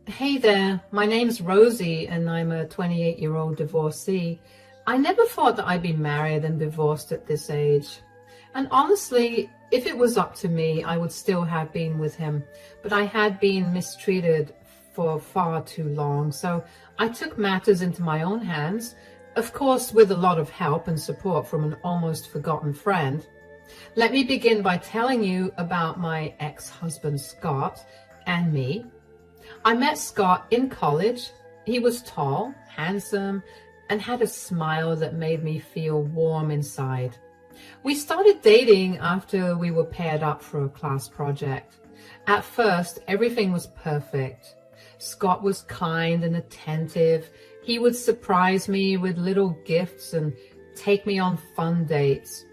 Hey there, my name's Rosie and I'm a 28-year-old divorcee. I never thought that I'd be married and divorced at this age. And honestly, if it was up to me, I would still have been with him. But I had been mistreated for far too long, so I took matters into my own hands, of course with a lot of help and support from an almost forgotten friend. Let me begin by telling you about my ex-husband Scott and me. I met Scott in college. He was tall, handsome, and had a smile that made me feel warm inside. We started dating after we were paired up for a class project. At first, everything was perfect. Scott was kind and attentive. He would surprise me with little gifts and take me on fun dates.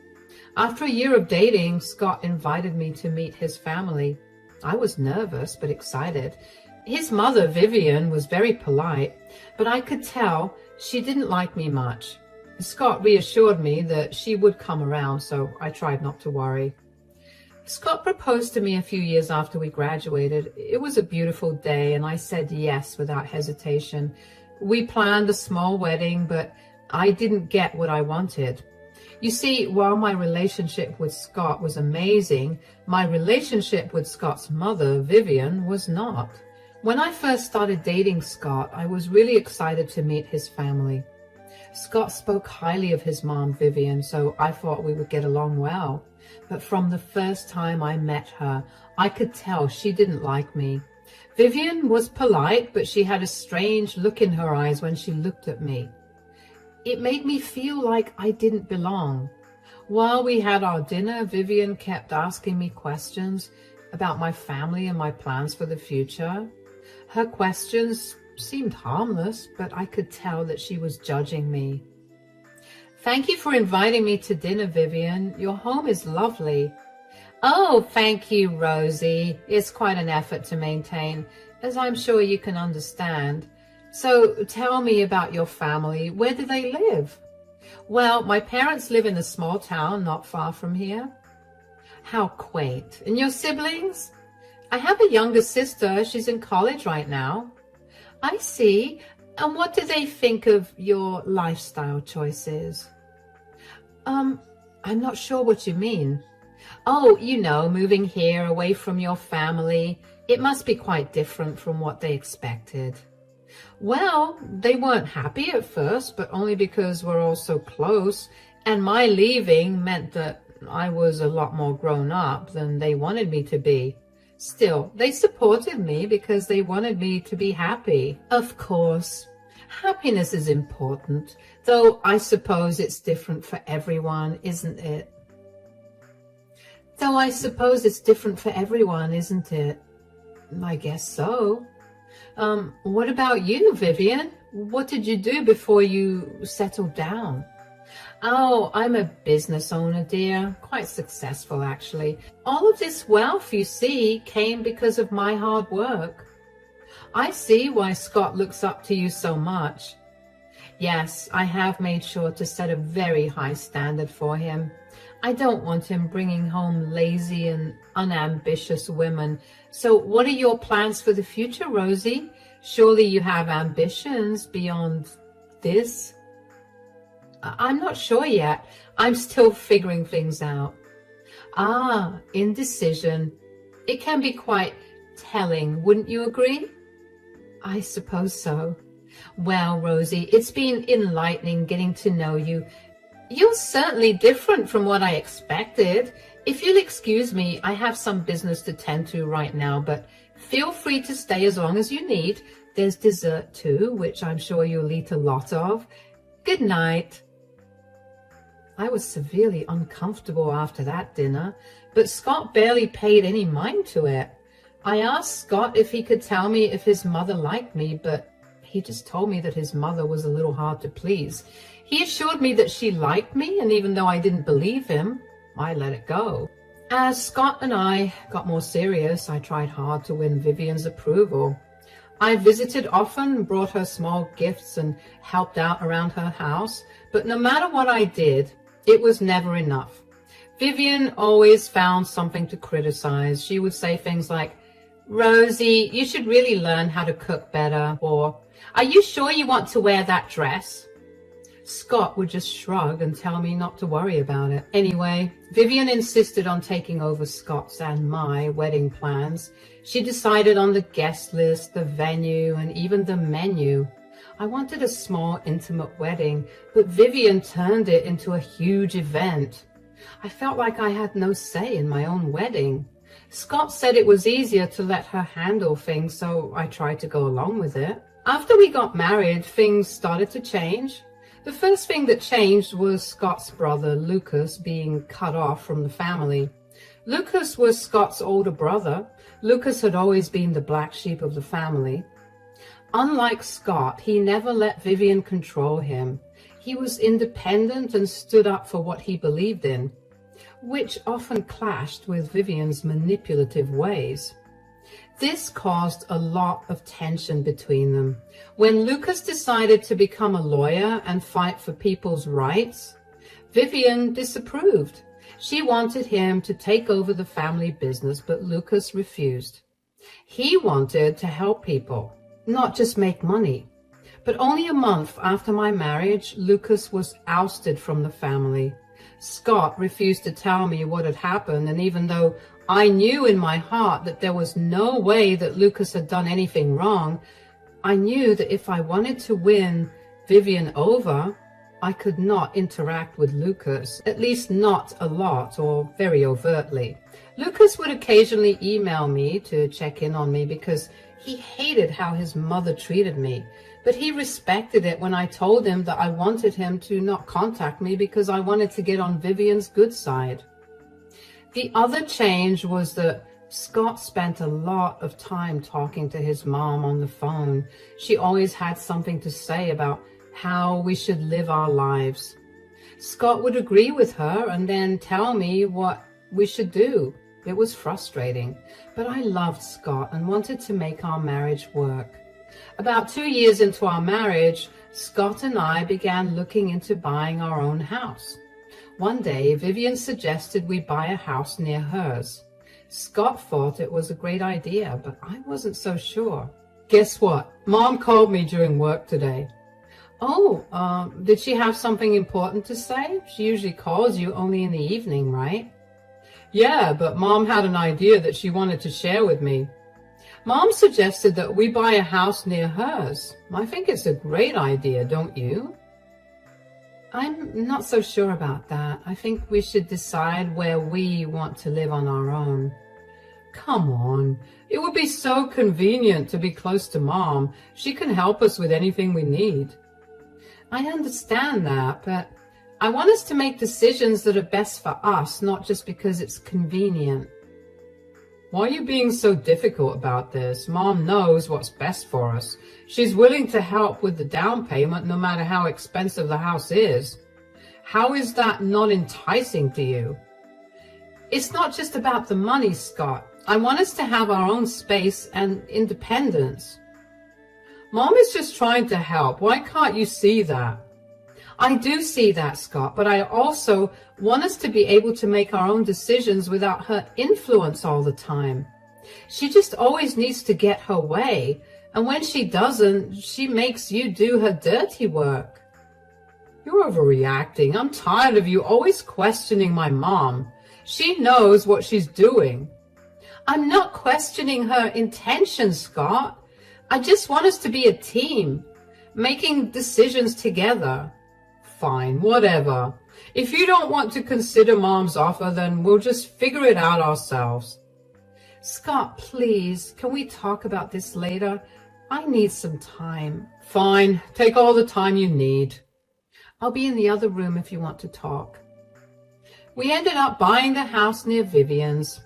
After a year of dating, Scott invited me to meet his family. I was nervous but excited. His mother, Vivian, was very polite, but I could tell she didn't like me much. Scott reassured me that she would come around, so I tried not to worry. Scott proposed to me a few years after we graduated. It was a beautiful day, and I said yes without hesitation. We planned a small wedding, but I didn't get what I wanted. You see, while my relationship with Scott was amazing, my relationship with Scott's mother, Vivian, was not. When I first started dating Scott, I was really excited to meet his family. Scott spoke highly of his mom, Vivian, so I thought we would get along well. But from the first time I met her, I could tell she didn't like me. Vivian was polite, but she had a strange look in her eyes when she looked at me. It made me feel like I didn't belong. While we had our dinner, Vivian kept asking me questions about my family and my plans for the future. Her questions seemed harmless, but I could tell that she was judging me. Thank you for inviting me to dinner, Vivian. Your home is lovely. Oh, thank you, Rosie. It's quite an effort to maintain, as I'm sure you can understand. So tell me about your family. Where do they live? Well, my parents live in a small town not far from here. How quaint. And your siblings? I have a younger sister. She's in college right now. I see. And what do they think of your lifestyle choices? I'm not sure what you mean. Oh, you know, moving here away from your family. It must be quite different from what they expected. Well, they weren't happy at first, but only because we're all so close. And my leaving meant that I was a lot more grown up than they wanted me to be. Still, they supported me because they wanted me to be happy. Of course, happiness is important, though I suppose it's different for everyone, isn't it? I guess so. What about you, Vivian? What did you do before you settled down? Oh, I'm a business owner, dear. Quite successful, actually. All of this wealth, you see, came because of my hard work. I see why Scott looks up to you so much. Yes, I have made sure to set a very high standard for him. I don't want him bringing home lazy and unambitious women. So what are your plans for the future, Rosie? Surely you have ambitions beyond this? I'm not sure yet. I'm still figuring things out. Ah, indecision. It can be quite telling, wouldn't you agree? I suppose so. Well, Rosie, it's been enlightening getting to know you. You're certainly different from what I expected. If you'll excuse me, I have some business to tend to right now, but feel free to stay as long as you need. There's dessert too, which I'm sure you'll eat a lot of. Good night. I was severely uncomfortable after that dinner, but Scott barely paid any mind to it. I asked Scott if he could tell me if his mother liked me, but he just told me that his mother was a little hard to please. He assured me that she liked me, and even though I didn't believe him, I let it go. As Scott and I got more serious, I tried hard to win Vivian's approval. I visited often, brought her small gifts, and helped out around her house, but no matter what I did, it was never enough. Vivian always found something to criticize. She would say things like, Rosie, you should really learn how to cook better. Or, are you sure you want to wear that dress? Scott would just shrug and tell me not to worry about it. Anyway, Vivian insisted on taking over Scott's and my wedding plans. She decided on the guest list, the venue, and even the menu. I wanted a small, intimate wedding, but Vivian turned it into a huge event. I felt like I had no say in my own wedding. Scott said it was easier to let her handle things, so I tried to go along with it. After we got married, things started to change. The first thing that changed was Scott's brother, Lucas, being cut off from the family. Lucas was Scott's older brother. Lucas had always been the black sheep of the family. Unlike Scott, he never let Vivian control him. He was independent and stood up for what he believed in, which often clashed with Vivian's manipulative ways. This caused a lot of tension between them. When Lucas decided to become a lawyer and fight for people's rights, Vivian disapproved. She wanted him to take over the family business, but Lucas refused. He wanted to help people, not just make money. But only a month after my marriage, Lucas was ousted from the family. Scott refused to tell me what had happened, and even though I knew in my heart that there was no way that Lucas had done anything wrong, I knew that if I wanted to win Vivian over, I could not interact with Lucas, at least not a lot or very overtly. Lucas would occasionally email me to check in on me because he hated how his mother treated me, but he respected it when I told him that I wanted him to not contact me because I wanted to get on Vivian's good side. The other change was that Scott spent a lot of time talking to his mom on the phone. She always had something to say about how we should live our lives. Scott would agree with her and then tell me what we should do. It was frustrating, but I loved Scott and wanted to make our marriage work. About 2 years into our marriage, Scott and I began looking into buying our own house. One day, Vivian suggested we buy a house near hers. Scott thought it was a great idea, but I wasn't so sure. Guess what? Mom called me during work today. Oh, did she have something important to say? She usually calls you only in the evening, right? Yeah, but Mom had an idea that she wanted to share with me. Mom suggested that we buy a house near hers. I think it's a great idea, don't you? I'm not so sure about that. I think we should decide where we want to live on our own. Come on. It would be so convenient to be close to Mom. She can help us with anything we need. I understand that, but I want us to make decisions that are best for us, not just because it's convenient. Why are you being so difficult about this? Mom knows what's best for us. She's willing to help with the down payment no matter how expensive the house is. How is that not enticing to you? It's not just about the money, Scott. I want us to have our own space and independence. Mom is just trying to help. Why can't you see that? I do see that, Scott, but I also want us to be able to make our own decisions without her influence all the time. She just always needs to get her way, and when she doesn't, she makes you do her dirty work. You're overreacting. I'm tired of you always questioning my mom. She knows what she's doing. I'm not questioning her intentions, Scott. I just want us to be a team, making decisions together. Fine, whatever. If you don't want to consider Mom's offer, then we'll just figure it out ourselves. Scott, please, can we talk about this later? I need some time. Fine, take all the time you need. I'll be in the other room if you want to talk. We ended up buying the house near Vivian's.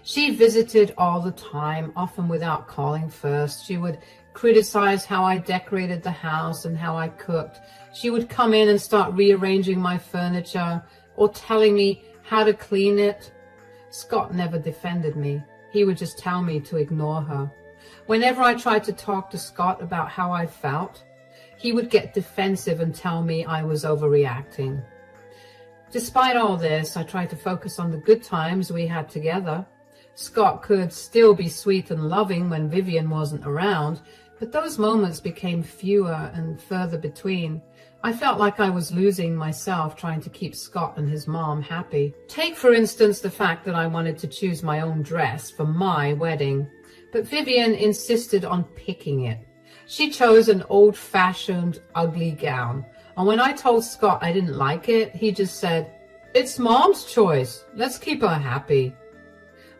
She visited all the time, often without calling first. She would criticize how I decorated the house and how I cooked. She would come in and start rearranging my furniture or telling me how to clean it. Scott never defended me. He would just tell me to ignore her. Whenever I tried to talk to Scott about how I felt, he would get defensive and tell me I was overreacting. Despite all this, I tried to focus on the good times we had together. Scott could still be sweet and loving when Vivian wasn't around, but those moments became fewer and further between. I felt like I was losing myself trying to keep Scott and his mom happy. Take, for instance, the fact that I wanted to choose my own dress for my wedding, but Vivian insisted on picking it. She chose an old-fashioned, ugly gown, and when I told Scott I didn't like it, he just said, "It's Mom's choice. Let's keep her happy."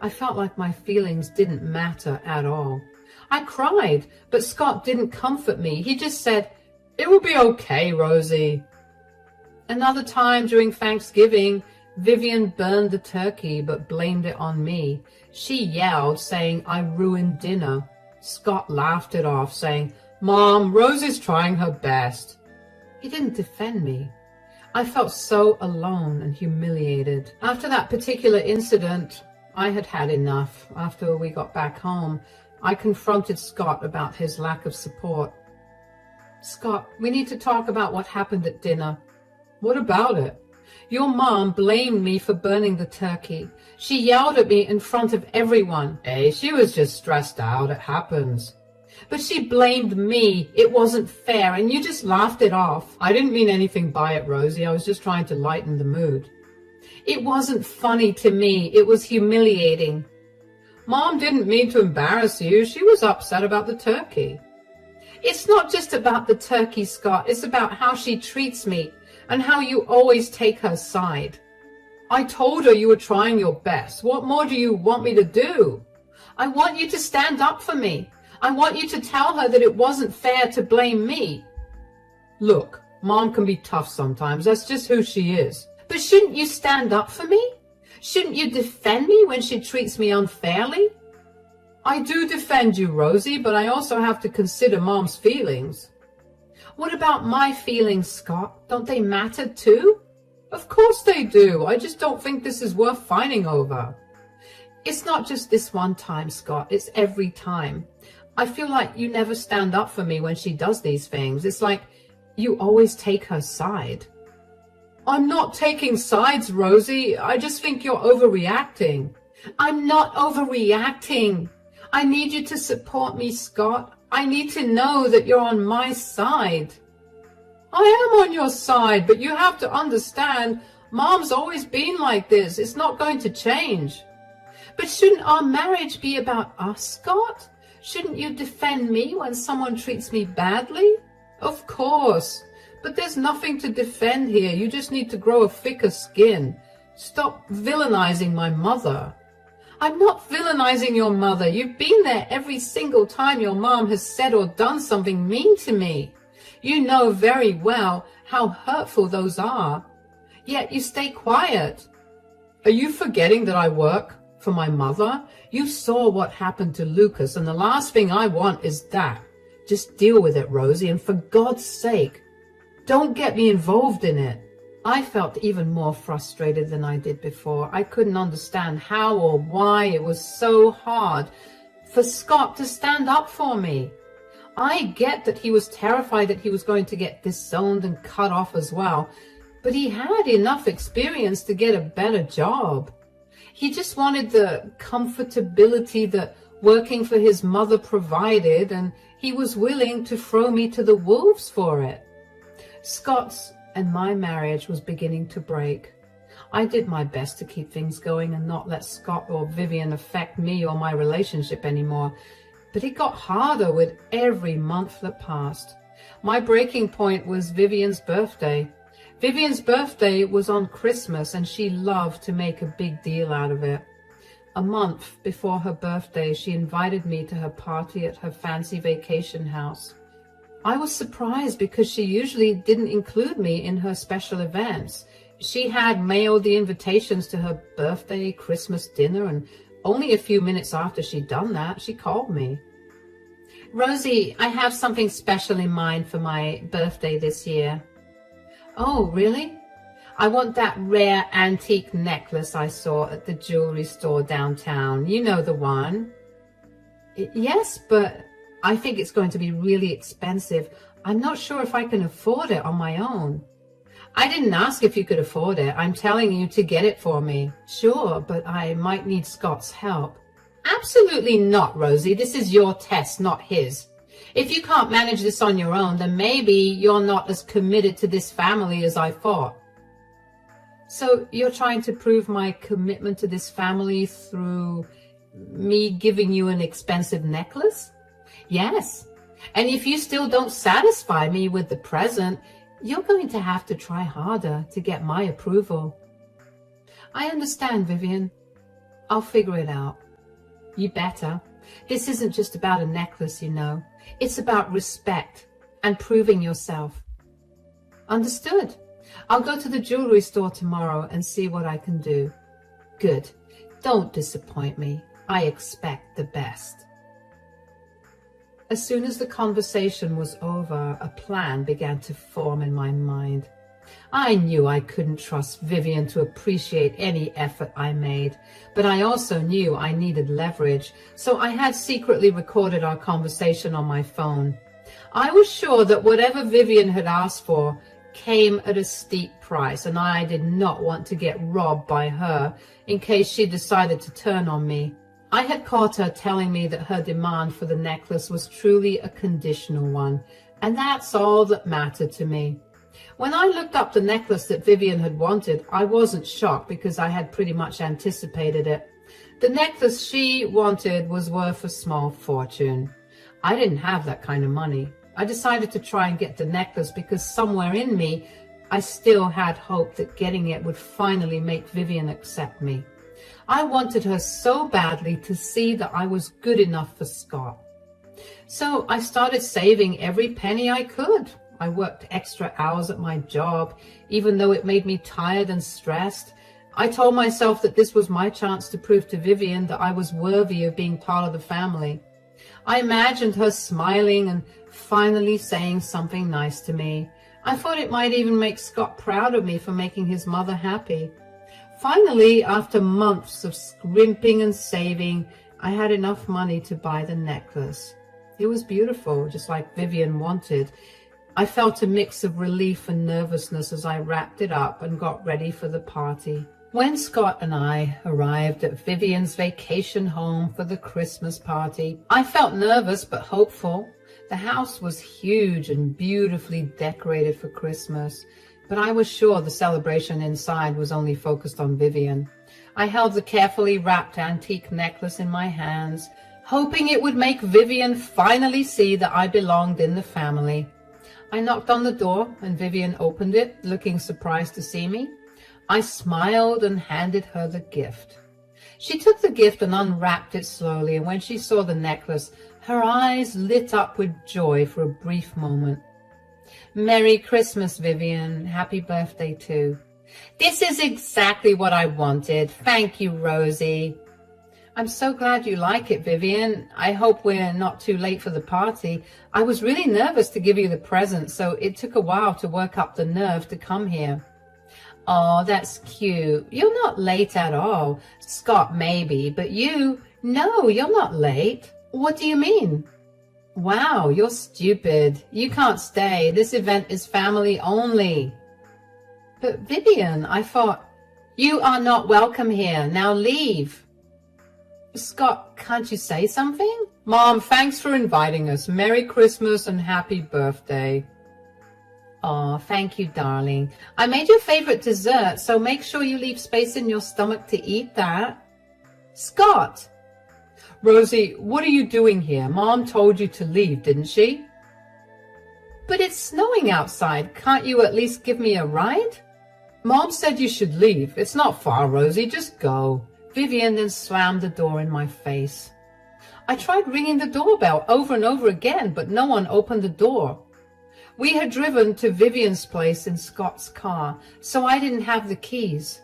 I felt like my feelings didn't matter at all. I cried, but Scott didn't comfort me. He just said, "It will be okay, Rosie." Another time during Thanksgiving, Vivian burned the turkey but blamed it on me. She yelled, saying I ruined dinner. Scott laughed it off, saying, "Mom, Rosie's trying her best." He didn't defend me. I felt so alone and humiliated. After that particular incident, I had had enough. After we got back home, I confronted Scott about his lack of support. "Scott, we need to talk about what happened at dinner." "What about it?" "Your mom blamed me for burning the turkey. She yelled at me in front of everyone." "Hey, she was just stressed out. It happens." "But she blamed me. It wasn't fair, and you just laughed it off." "I didn't mean anything by it, Rosie. I was just trying to lighten the mood." "It wasn't funny to me. It was humiliating." "Mom didn't mean to embarrass you. She was upset about the turkey." "It's not just about the turkey, Scott. It's about how she treats me and how you always take her side." "I told her you were trying your best. What more do you want me to do?" "I want you to stand up for me. I want you to tell her that it wasn't fair to blame me." "Look, Mom can be tough sometimes. That's just who she is." "But shouldn't you stand up for me? Shouldn't you defend me when she treats me unfairly?" "I do defend you, Rosie, but I also have to consider Mom's feelings." "What about my feelings, Scott? Don't they matter too?" "Of course they do. I just don't think this is worth fighting over." "It's not just this one time, Scott. It's every time. I feel like you never stand up for me when she does these things. It's like you always take her side." "I'm not taking sides, Rosie. I just think you're overreacting." "I'm not overreacting. I need you to support me, Scott. I need to know that you're on my side." "I am on your side, but you have to understand, Mom's always been like this. It's not going to change." "But shouldn't our marriage be about us, Scott? Shouldn't you defend me when someone treats me badly?" "Of course. But there's nothing to defend here. You just need to grow a thicker skin. Stop villainizing my mother." "I'm not villainizing your mother. You've been there every single time your mom has said or done something mean to me. You know very well how hurtful those are. Yet you stay quiet." "Are you forgetting that I work for my mother? You saw what happened to Lucas, and the last thing I want is that. Just deal with it, Rosie, and for God's sake, don't get me involved in it." I felt even more frustrated than I did before. I couldn't understand how or why it was so hard for Scott to stand up for me. I get that he was terrified that he was going to get disowned and cut off as well, but he had enough experience to get a better job. He just wanted the comfortability that working for his mother provided, and he was willing to throw me to the wolves for it. Scott's and my marriage was beginning to break. I did my best to keep things going and not let Scott or Vivian affect me or my relationship anymore, but it got harder with every month that passed. My breaking point was Vivian's birthday. Vivian's birthday was on Christmas, and she loved to make a big deal out of it. A month before her birthday, she invited me to her party at her fancy vacation house. I was surprised because she usually didn't include me in her special events. She had mailed the invitations to her birthday, Christmas dinner, and only a few minutes after she'd done that, she called me. "Rosie, I have something special in mind for my birthday this year." "Oh, really?" "I want that rare antique necklace I saw at the jewelry store downtown. You know the one." "Yes, but I think it's going to be really expensive. I'm not sure if I can afford it on my own." "I didn't ask if you could afford it. I'm telling you to get it for me." "Sure, but I might need Scott's help." Absolutely not, Rosie. This is your test, not his. If you can't manage this on your own, then maybe you're not as committed to this family as I thought. So you're trying to prove my commitment to this family through me giving you an expensive necklace? Yes. And if you still don't satisfy me with the present, you're going to have to try harder to get my approval. I understand, Vivian. I'll figure it out. You better. This isn't just about a necklace, you know. It's about respect and proving yourself. Understood. I'll go to the jewelry store tomorrow and see what I can do. Good. Don't disappoint me. I expect the best. As soon as the conversation was over, a plan began to form in my mind. I knew I couldn't trust Vivian to appreciate any effort I made, but I also knew I needed leverage, so I had secretly recorded our conversation on my phone. I was sure that whatever Vivian had asked for came at a steep price, and I did not want to get robbed by her in case she decided to turn on me. I had caught her telling me that her demand for the necklace was truly a conditional one, and that's all that mattered to me. When I looked up the necklace that Vivian had wanted, I wasn't shocked because I had pretty much anticipated it. The necklace she wanted was worth a small fortune. I didn't have that kind of money. I decided to try and get the necklace because somewhere in me, I still had hope that getting it would finally make Vivian accept me. I wanted her so badly to see that I was good enough for Scott. So I started saving every penny I could. I worked extra hours at my job, even though it made me tired and stressed. I told myself that this was my chance to prove to Vivian that I was worthy of being part of the family. I imagined her smiling and finally saying something nice to me. I thought it might even make Scott proud of me for making his mother happy. Finally, after months of scrimping and saving, I had enough money to buy the necklace. It was beautiful, just like Vivian wanted. I felt a mix of relief and nervousness as I wrapped it up and got ready for the party. When Scott and I arrived at Vivian's vacation home for the Christmas party, I felt nervous but hopeful. The house was huge and beautifully decorated for Christmas, but I was sure the celebration inside was only focused on Vivian. I held the carefully wrapped antique necklace in my hands, hoping it would make Vivian finally see that I belonged in the family. I knocked on the door and Vivian opened it, looking surprised to see me. I smiled and handed her the gift. She took the gift and unwrapped it slowly, and when she saw the necklace, her eyes lit up with joy for a brief moment. Merry Christmas, Vivian. Happy birthday, too. This is exactly what I wanted. Thank you, Rosie. I'm so glad you like it, Vivian. I hope we're not too late for the party. I was really nervous to give you the present, so it took a while to work up the nerve to come here. Oh, that's cute. You're not late at all. Scott, maybe, but you? No, you're not late. What do you mean? Wow, you're stupid. You can't stay. This event is family only. But Vivian, I thought, you are not welcome here. Now leave. Scott, can't you say something? Mom, thanks for inviting us. Merry Christmas and happy birthday. Oh, thank you, darling. I made your favorite dessert, so make sure you leave space in your stomach to eat that. Scott! Rosie, what are you doing here? Mom told you to leave, didn't she? But it's snowing outside. Can't you at least give me a ride? Mom said you should leave. It's not far, Rosie. Just go. Vivian then slammed the door in my face. I tried ringing the doorbell over and over again, but no one opened the door. We had driven to Vivian's place in Scott's car, so I didn't have the keys.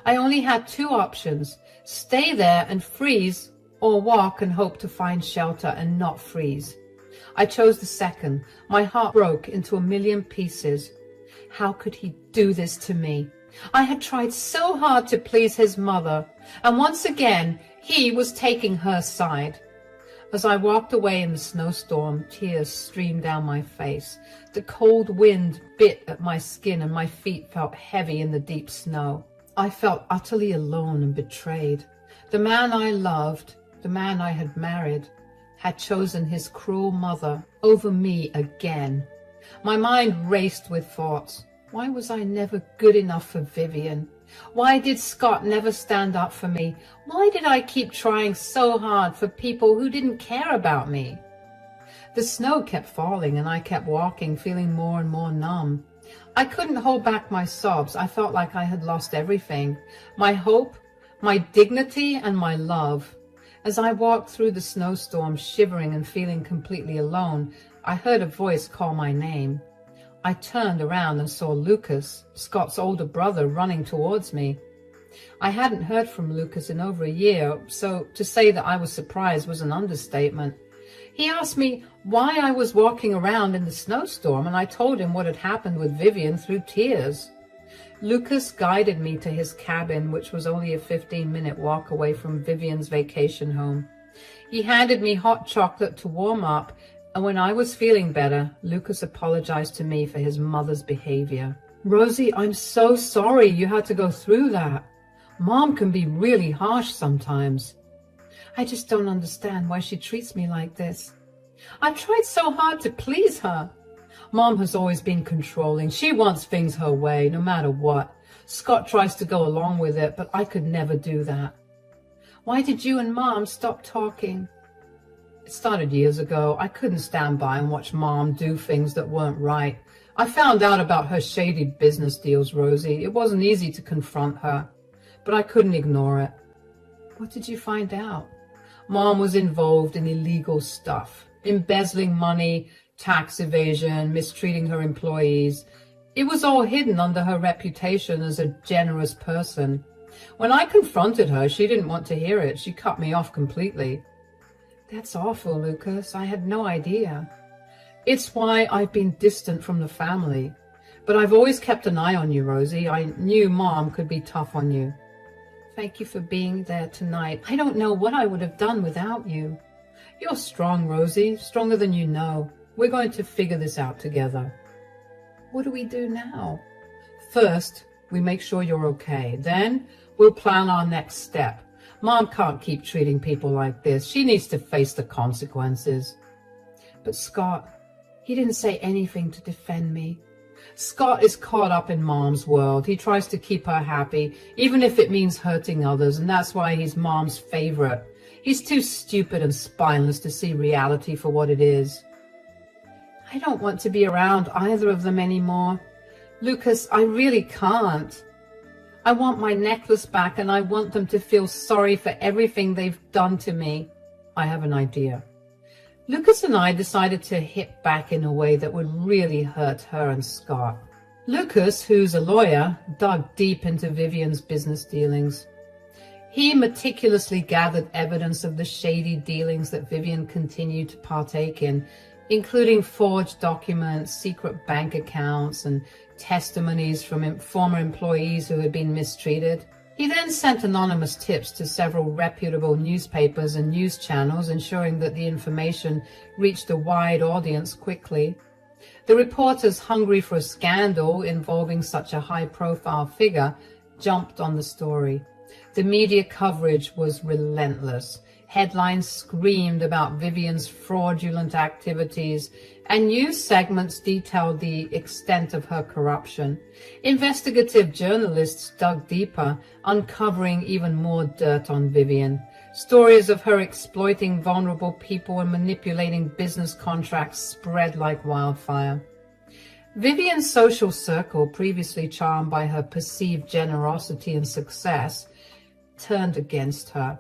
I only had two options, stay there and freeze, or walk and hope to find shelter and not freeze. I chose the second. My heart broke into a million pieces. How could he do this to me? I had tried so hard to please his mother, and once again, he was taking her side. As I walked away in the snowstorm, tears streamed down my face. The cold wind bit at my skin and my feet felt heavy in the deep snow. I felt utterly alone and betrayed. The man I loved, the man I had married, had chosen his cruel mother over me again. My mind raced with thoughts. Why was I never good enough for Vivian? Why did Scott never stand up for me? Why did I keep trying so hard for people who didn't care about me? The snow kept falling and I kept walking, feeling more and more numb. I couldn't hold back my sobs. I felt like I had lost everything. My hope, my dignity, and my love. As I walked through the snowstorm, shivering and feeling completely alone, I heard a voice call my name. I turned around and saw Lucas, Scott's older brother, running towards me. I hadn't heard from Lucas in over a year, so to say that I was surprised was an understatement. He asked me why I was walking around in the snowstorm, and I told him what had happened with Vivian through tears. Lucas guided me to his cabin, which was only a 15-minute walk away from Vivian's vacation home. He handed me hot chocolate to warm up, and when I was feeling better, Lucas apologized to me for his mother's behavior. "Rosie, I'm so sorry you had to go through that. Mom can be really harsh sometimes. I just don't understand why she treats me like this. I tried so hard to please her. Mom has always been controlling. She wants things her way, no matter what. Scott tries to go along with it, but I could never do that. Why did you and Mom stop talking?" It started years ago. I couldn't stand by and watch Mom do things that weren't right. I found out about her shady business deals, Rosie. It wasn't easy to confront her, but I couldn't ignore it. What did you find out? Mom was involved in illegal stuff, embezzling money, tax evasion, mistreating her employees. It was all hidden under her reputation as a generous person. When I confronted her, she didn't want to hear it. She cut me off completely. That's awful, Lucas. I had no idea. It's why I've been distant from the family. But I've always kept an eye on you, Rosie. I knew Mom could be tough on you. Thank you for being there tonight. I don't know what I would have done without you. You're strong, Rosie, stronger than you know. We're going to figure this out together. What do we do now? First, we make sure you're okay. Then we'll plan our next step. Mom can't keep treating people like this. She needs to face the consequences. But Scott, he didn't say anything to defend me. Scott is caught up in Mom's world. He tries to keep her happy, even if it means hurting others, and that's why he's Mom's favorite. He's too stupid and spineless to see reality for what it is. I don't want to be around either of them anymore. Lucas, I really can't. I want my necklace back, and I want them to feel sorry for everything they've done to me. I have an idea. Lucas and I decided to hit back in a way that would really hurt her and Scott. Lucas, who's a lawyer, dug deep into Vivian's business dealings. He meticulously gathered evidence of the shady dealings that Vivian continued to partake in, including forged documents, secret bank accounts, and testimonies from former employees who had been mistreated. He then sent anonymous tips to several reputable newspapers and news channels, ensuring that the information reached a wide audience quickly. The reporters, hungry for a scandal involving such a high-profile figure, jumped on the story. The media coverage was relentless. Headlines screamed about Vivian's fraudulent activities, and news segments detailed the extent of her corruption. Investigative journalists dug deeper, uncovering even more dirt on Vivian. Stories of her exploiting vulnerable people and manipulating business contracts spread like wildfire. Vivian's social circle, previously charmed by her perceived generosity and success, turned against her.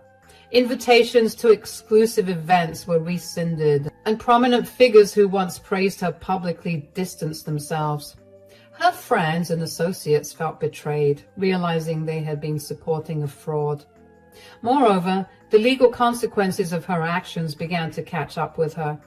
Invitations to exclusive events were rescinded, and prominent figures who once praised her publicly distanced themselves. Her friends and associates felt betrayed, realizing they had been supporting a fraud. Moreover, the legal consequences of her actions began to catch up with her.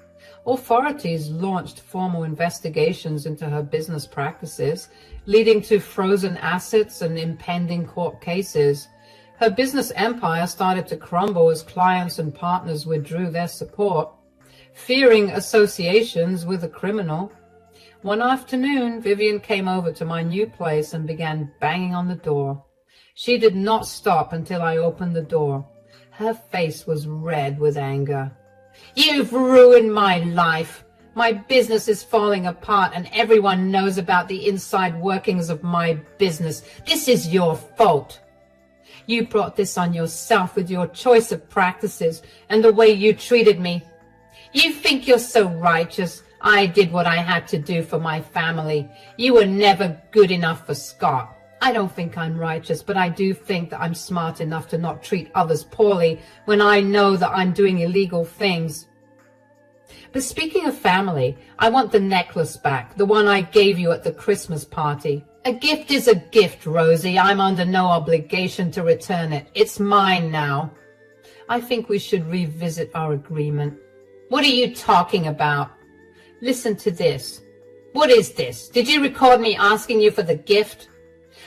Authorities launched formal investigations into her business practices, leading to frozen assets and impending court cases. Her business empire started to crumble as clients and partners withdrew their support, fearing associations with a criminal. One afternoon, Vivian came over to my new place and began banging on the door. She did not stop until I opened the door. Her face was red with anger. "You've ruined my life. My business is falling apart and everyone knows about the inside workings of my business. This is your fault. You brought this on yourself with your choice of practices and the way you treated me. You think you're so righteous. I did what I had to do for my family. You were never good enough for Scott. I don't think I'm righteous, but I do think that I'm smart enough to not treat others poorly when I know that I'm doing illegal things. But speaking of family, I want the necklace back, the one I gave you at the Christmas party. A gift is a gift, Rosie. I'm under no obligation to return it. It's mine now. I think we should revisit our agreement." "What are you talking about?" "Listen to this." "What is this? Did you record me asking you for the gift?"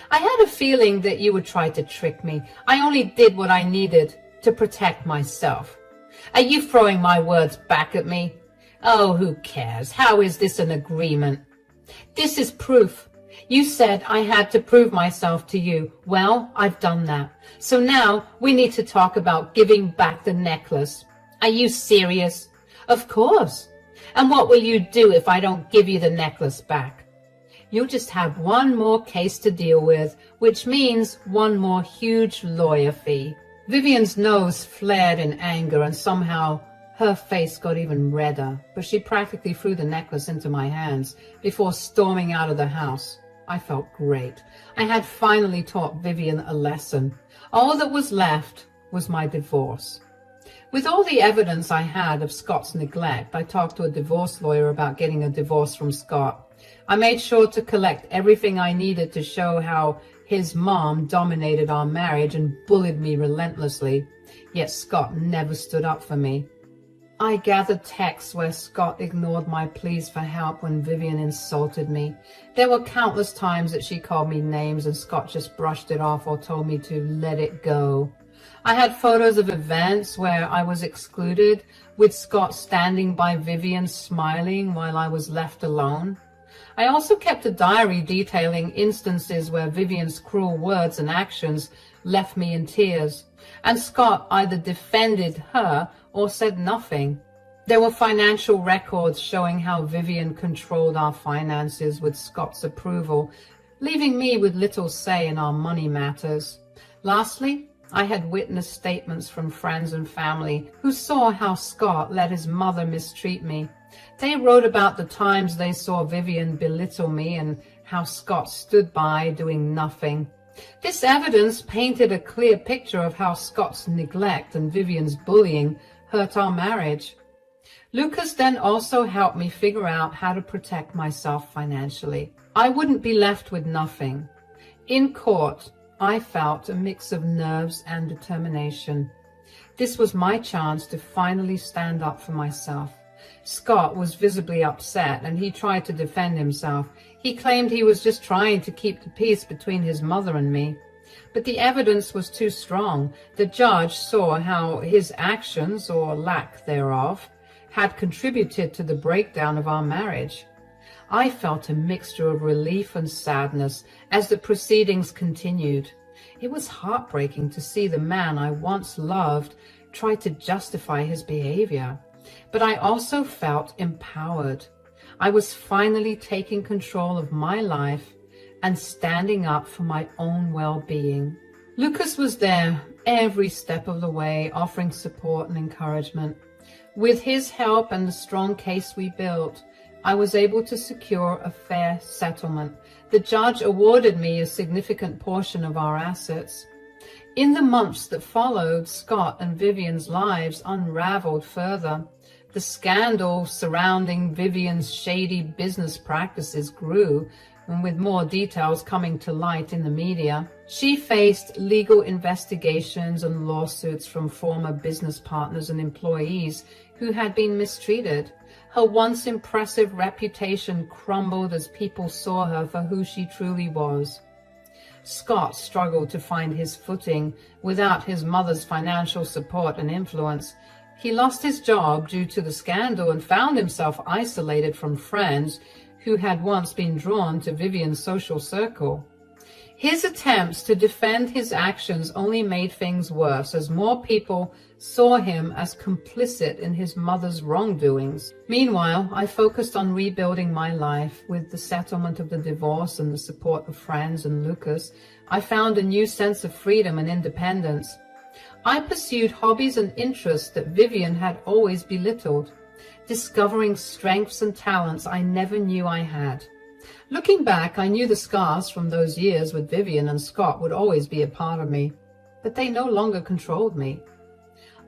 "I had a feeling that you would try to trick me. I only did what I needed to protect myself." "Are you throwing my words back at me?" "Oh, who cares? How is this an agreement?" "This is proof. You said I had to prove myself to you. Well, I've done that. So now we need to talk about giving back the necklace." "Are you serious?" "Of course. And what will you do if I don't give you the necklace back?" "You'll just have one more case to deal with, which means one more huge lawyer fee." Vivian's nose flared in anger, and somehow her face got even redder, but she practically threw the necklace into my hands before storming out of the house. I felt great. I had finally taught Vivian a lesson. All that was left was my divorce. With all the evidence I had of Scott's neglect, I talked to a divorce lawyer about getting a divorce from Scott. I made sure to collect everything I needed to show how his mom dominated our marriage and bullied me relentlessly, yet Scott never stood up for me. I gathered texts where Scott ignored my pleas for help when Vivian insulted me. There were countless times that she called me names and Scott just brushed it off or told me to let it go. I had photos of events where I was excluded, with Scott standing by Vivian smiling while I was left alone. I also kept a diary detailing instances where Vivian's cruel words and actions left me in tears, and Scott either defended her or said nothing. There were financial records showing how Vivian controlled our finances with Scott's approval, leaving me with little say in our money matters. Lastly, I had witnessed statements from friends and family who saw how Scott let his mother mistreat me. They wrote about the times they saw Vivian belittle me and how Scott stood by doing nothing. This evidence painted a clear picture of how Scott's neglect and Vivian's bullying hurt our marriage. Lucas then also helped me figure out how to protect myself financially. I wouldn't be left with nothing. In court, I felt a mix of nerves and determination. This was my chance to finally stand up for myself. Scott was visibly upset and he tried to defend himself. He claimed he was just trying to keep the peace between his mother and me. But the evidence was too strong. The judge saw how his actions, or lack thereof, had contributed to the breakdown of our marriage. I felt a mixture of relief and sadness as the proceedings continued. It was heartbreaking to see the man I once loved try to justify his behavior. But I also felt empowered. I was finally taking control of my life and standing up for my own well-being. Lucas was there every step of the way, offering support and encouragement. With his help and the strong case we built, I was able to secure a fair settlement. The judge awarded me a significant portion of our assets. In the months that followed, Scott and Vivian's lives unraveled further. The scandal surrounding Vivian's shady business practices grew, and with more details coming to light in the media. She faced legal investigations and lawsuits from former business partners and employees who had been mistreated. Her once impressive reputation crumbled as people saw her for who she truly was. Scott struggled to find his footing without his mother's financial support and influence. He lost his job due to the scandal and found himself isolated from friends who had once been drawn to Vivian's social circle. His attempts to defend his actions only made things worse as more people saw him as complicit in his mother's wrongdoings. Meanwhile, I focused on rebuilding my life. With the settlement of the divorce and the support of friends and Lucas, I found a new sense of freedom and independence. I pursued hobbies and interests that Vivian had always belittled, discovering strengths and talents I never knew I had. Looking back, I knew the scars from those years with Vivian and Scott would always be a part of me, but they no longer controlled me.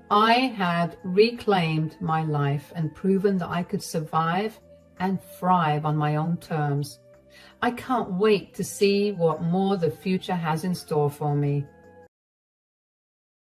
I had reclaimed my life and proven that I could survive and thrive on my own terms. I can't wait to see what more the future has in store for me.